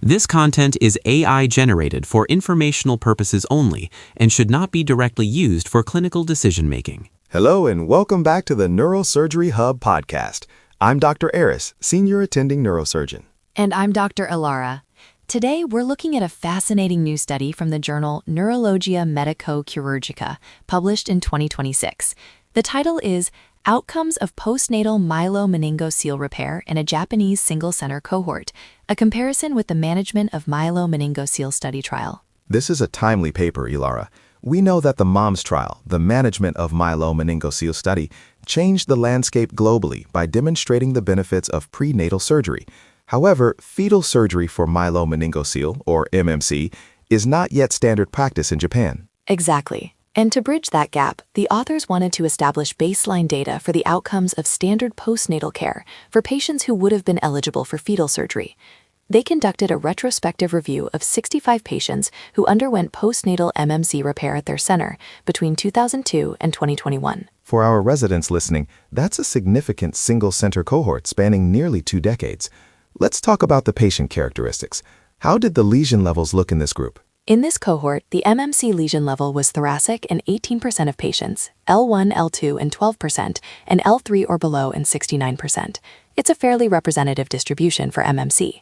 This content is AI generated for informational purposes only and should not be directly used for clinical decision-making. Hello and welcome back to the Neurosurgery Hub podcast. I'm Dr. Aris, Senior Attending Neurosurgeon. And I'm Dr. Ilara. Today, we're looking at a fascinating new study from the journal Neurologia medico-chirurgica, published in 2026. The title is Outcomes of Postnatal Myelomeningocele Repair in a Japanese Single-Center Cohort, a comparison with the Management of Myelomeningocele Study trial. This is a timely paper, Ilara. We know that the MOMS trial, the Management of Myelomeningocele Study, changed the landscape globally by demonstrating the benefits of prenatal surgery. However, fetal surgery for myelomeningocele, or MMC, is not yet standard practice in Japan. Exactly. And to bridge that gap, the authors wanted to establish baseline data for the outcomes of standard postnatal care for patients who would have been eligible for fetal surgery. They conducted a retrospective review of 65 patients who underwent postnatal MMC repair at their center between 2002 and 2021. For our residents listening, that's a significant single-center cohort spanning nearly 2 decades. Let's talk about the patient characteristics. How did the lesion levels look in this group? In this cohort, the MMC lesion level was thoracic in 18% of patients, L1, L2 in 12%, and L3 or below in 69%. It's a fairly representative distribution for MMC.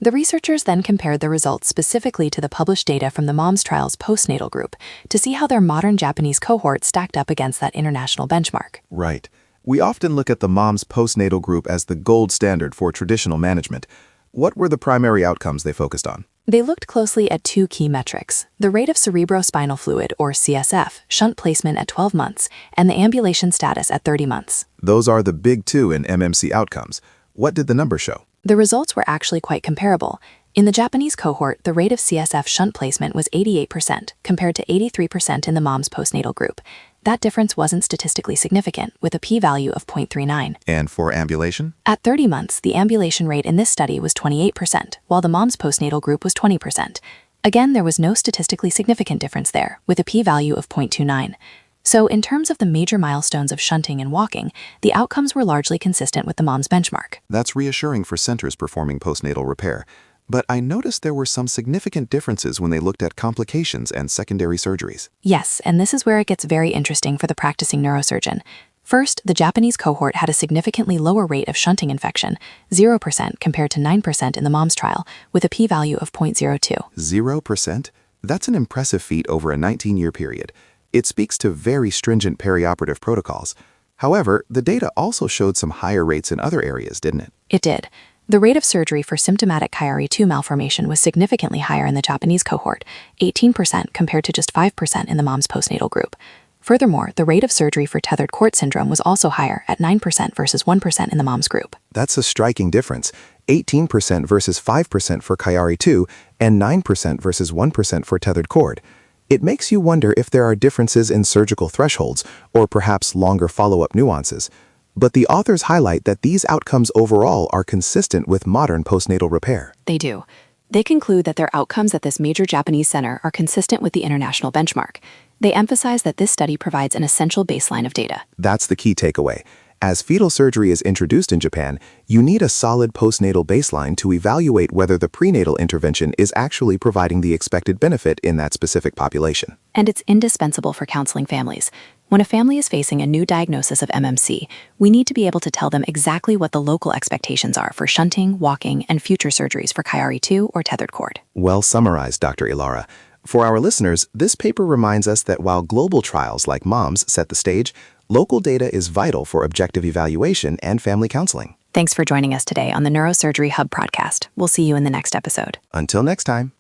The researchers then compared the results specifically to the published data from the MOMS trial's postnatal group to see how their modern Japanese cohort stacked up against that international benchmark. Right. We often look at the MOMS postnatal group as the gold standard for traditional management. What were the primary outcomes they focused on? They looked closely at 2 key metrics, the rate of cerebrospinal fluid, or CSF, shunt placement at 12 months, and the ambulation status at 30 months. Those are the big 2 in MMC outcomes. What did the numbers show? The results were actually quite comparable. In the Japanese cohort, the rate of CSF shunt placement was 88%, compared to 83% in the MOMS postnatal group. That difference wasn't statistically significant, with a p-value of 0.39. And for ambulation? At 30 months, the ambulation rate in this study was 28%, while the MOMS postnatal group was 20%. Again, there was no statistically significant difference there, with a p-value of 0.29. So, in terms of the major milestones of shunting and walking, the outcomes were largely consistent with the MOMS benchmark. That's reassuring for centers performing postnatal repair. But I noticed there were some significant differences when they looked at complications and secondary surgeries. Yes, and this is where it gets very interesting for the practicing neurosurgeon. First, the Japanese cohort had a significantly lower rate of shunting infection, 0% compared to 9% in the MOMS trial, with a p-value of 0.02. 0%? That's an impressive feat over a 19-year period. It speaks to very stringent perioperative protocols. However, the data also showed some higher rates in other areas, didn't it? It did. The rate of surgery for symptomatic Chiari II malformation was significantly higher in the Japanese cohort, 18% compared to just 5% in the MOMS postnatal group. Furthermore, the rate of surgery for tethered cord syndrome was also higher at 9% versus 1% in the MOMS group. That's a striking difference, 18% versus 5% for Chiari II and 9% versus 1% for tethered cord. It makes you wonder if there are differences in surgical thresholds or perhaps longer follow-up nuances. But the authors highlight that these outcomes overall are consistent with modern postnatal repair. They do. They conclude that their outcomes at this major Japanese center are consistent with the international benchmark. They emphasize that this study provides an essential baseline of data. That's the key takeaway. As fetal surgery is introduced in Japan, you need a solid postnatal baseline to evaluate whether the prenatal intervention is actually providing the expected benefit in that specific population. And it's indispensable for counseling families. When a family is facing a new diagnosis of MMC, we need to be able to tell them exactly what the local expectations are for shunting, walking, and future surgeries for Chiari II or tethered cord. Well summarized, Dr. Ilara. For our listeners, this paper reminds us that while global trials like MOMS set the stage, local data is vital for objective evaluation and family counseling. Thanks for joining us today on the Neurosurgery Hub podcast. We'll see you in the next episode. Until next time.